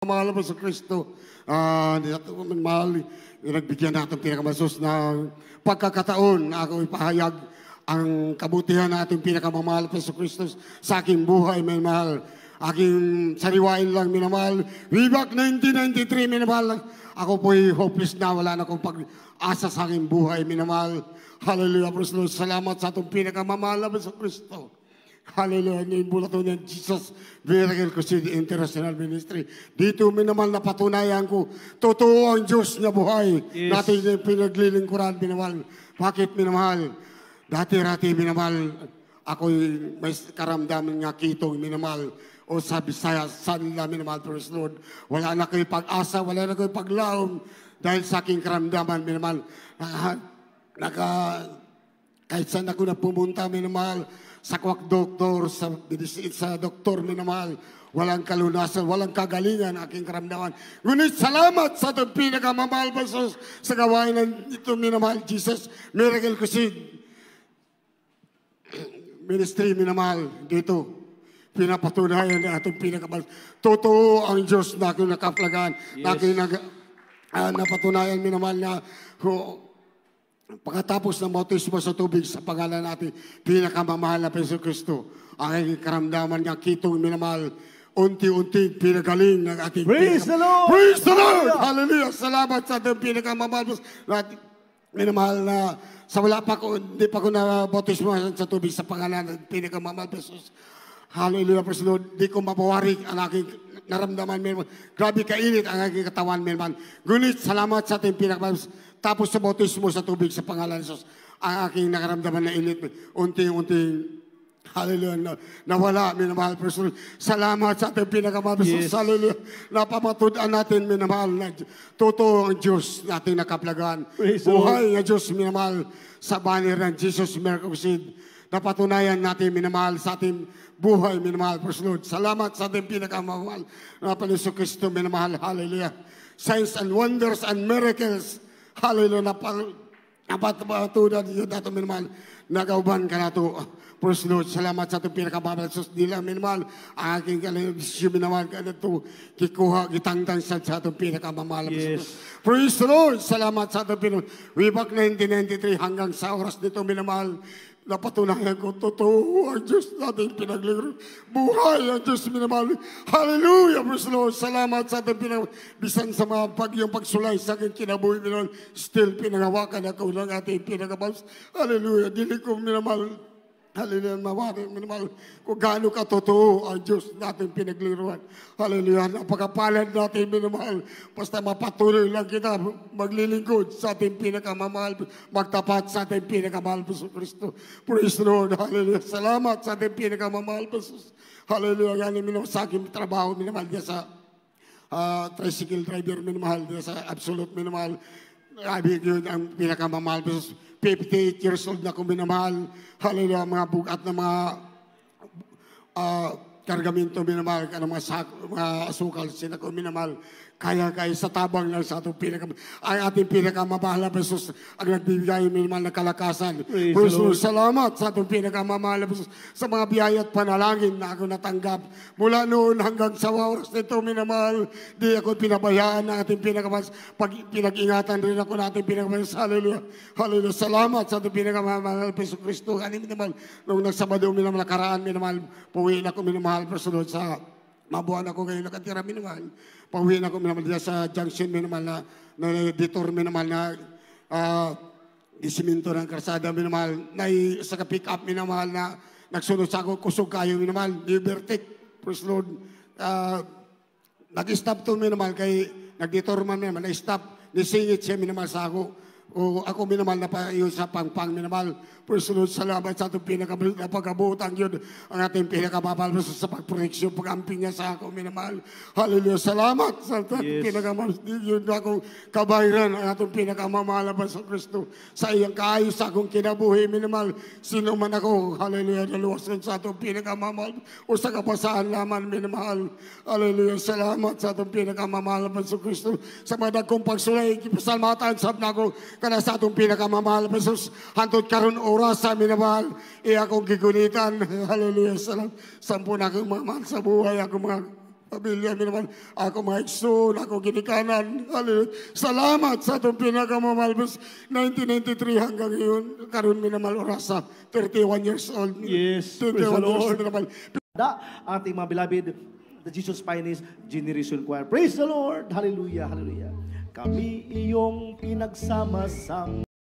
Mahal po sa Kristo, mahal, nagbigyan natin pinakamasos na pagkakataon na ako ipahayag ang kabutihan na ating pinakamamahal po sa Kristo sa aking buhay, minamahal. Aking sariwain lang, minamahal. Way back 1993, minamahal. Ako po'y hopeless na, wala na akong pag-asa sa aking buhay, minamahal. Hallelujah, praise the Lord. Salamat sa atong pinakamamahal po sa Kristo. Hallelujah, yung bulato niya, Jesus Miracle Crusade International Ministry. Dito naman napatunayan ko, totoo ang Diyos na buhay. Yes. Natin yung pinaglilingkuran, minamahal. Bakit, minamahal? Dati-rati, minamahal, ako'y may karamdaman nga kitong, minamahal. O sa Bisaya, sanila, minamahal, praise Lord. Wala na kayo pag-asa, wala na kayo paglaom. Dahil sa aking karamdaman, minamahal, kahit saan ako na pumunta, minamahal, sa kwak doktor, sa doktor, minamahal, walang kalunasan, walang kagalingan, aking karamdaman. Ngunit salamat sa itong pinakamamahal sa gawain ng ito, minamahal, Jesus Miracle Crusade Ministry, minamahal, dito. Pinapatunayan na itong pinakamahal. Totoo ang Diyos na aking nakaplagan, yes. Na aking napatunayan, minamahal, na pagkatapos ng bautismo sa tubig sa pangalan natin, pinakamamahal na Yesu Kristo, ang aking karamdaman niya, kitong minamahal, unti-unti pinagaling ng ating Praise the Lord! Praise the Lord! Hallelujah! Salamat sa ating pinakamamahal na minamahal na sa wala pa ko, hindi pa ko na bautismo sa tubig sa pangalan ng pinakamamahal Jesus. Hallelujah! Praise the Lord! Di ko mapawarik ang aking naramdaman, minamahal. Grabe kainit ang aking katawan, minamahal. Ngunit salamat sa ating pinakamamahal. Tapos sa bautismo sa tubig sa pangalan ng Jesus, ang aking nakaramdaman na init, unti-unti, hallelujah, nawala, minamahal, personal. Salamat sa ating pinakamahal, yes. Hallelujah, napamatudan natin, minamahal, na totoo ang Diyos nating nakaplagan. Buhay ng Diyos, minamahal, sa banner ng Jesus Miracle Crusade. Napatunayan natin, minamahal, sa ating buhay, minamahal, personal. Salamat sa ating pinakamahal, na Panginoon Kristo, minamahal, hallelujah. Signs and wonders and miracles, hallelujah, napatunan niyo dato, minamahal, nagauban ka na ito. Praise Lord, salamat sa itong pinakamahal. Sus, nila, minamahal, ang aking kalibisyo, minamahal, ka na ito, kikuha, gitangtang sa itong pinakamahal. Yes. Praise the Lord, salamat sa itong pinakamahal. Way back 1993, hanggang sa oras nito, minamahal, napatunayan ko, totoo ang Diyos natin pinaglingkuran. Buhay ang Diyos, minamahal. Hallelujah, praise the Lord. Salamat sa ating pinag... Bisan sa mga yung pagsulay sa aking kinabuhi, minamahal, still pinangawakan ako ng ating pinagabas. Hallelujah, dili ko, minamahal. Hallelujah, mawari, minamahal, kung gaano katotoo ang Diyos natin pinagliruan. Hallelujah, napakapalad natin, minamahal. Basta mapatuloy lang kita maglilingkod sa ating pinakamamahal, magtapat sa ating pinakamahal po sa Kristo. Praise the Lord, hallelujah. Salamat sa ating pinakamamahal po. Hallelujah, yan minamahal sa aking trabaho, minamahal, diya sa tricycle driver, minamahal, diya sa absolute, minamahal. Yun ang pinakamamahal po. 58 years old na kung minamahal. Hallelujah, mga bugat na mga kargamento, minamahal, mga asukal, sila ko minamahal. Kaya sa tabang lang sa atong ang ating pinakamamahal na Jesus ang nagbibigay minamahal na kalakasan. Praise Lord, salamat sa atong pinakamamahal na Jesus sa mga biyaya at panalangin na ako natanggap. Mula noon hanggang sa oras nito, minamahal, di ako pinabayaan ng ating pinakamamahal. Pinag-ingatan rin ako ng ating pinakamamahal. Hallelujah. Hallelujah. Salamat sa atong pinakamamahal na Jesus Kristo. Ano minamahal, nung nagsabado minamahal nakaraan, minamahal, puwiin ako minamahal, praise Lord, sa mabuhan ako ngayon nakatira, minamahal. Pauwiin ako, minamahal, sa junction, minamahal, na detour, minamahal, na disiminto ng karsada, minamahal, na sa pick up, minamahal, na nagsunod sa ako, kusog kayo, minamahal, Libertic, praise Lord. Nag-stop to, minamahal, kay nag-detour man, minamahal, na-stop, nisingit siya, minamahal, sa ako. O ako, minamahal, na pa yun sa pangpang, minamahal. Praise the Lord, salamat sa itong pinakabutan yun, ang ating pinakamahal sa pagproteksyon, pag-amping niya sa ako, minamahal. Hallelujah, salamat sa ating pinakamahal. Yun akong kabahiran, ang ating pinakamamahal sa Kristo. Sa iyang kaayos sa akong kinabuhi, minamahal. Sino man ako, hallelujah, naluwasan sa itong pinakamamahal o sa kapasaan naman, minamahal. Hallelujah, salamat sa itong pinakamamahal sa Kristo. Sa mga dagkong pagsulay, kipasalmatan, sab na ako, kana sa itong pinakamamahal, Jesus, hantod karon oras sa minamahal, akong gigunitan. Hallelujah, salam. Sampu na akong mamahal sa buhay, akong mga pamilya, minamahal. Ako maigsoon, ako ginikanan. Hallelujah. Salamat sa itong pinakamamahal. 1993 hanggang ngayon, karon minamahal orasa, 31 years old. Yes, 31 praise the years Lord. minamahal. Ating mga beloved, the Jesus Finest Generation Choir. Praise the Lord. Hallelujah, hallelujah. Kami iyong pinagsama-sama.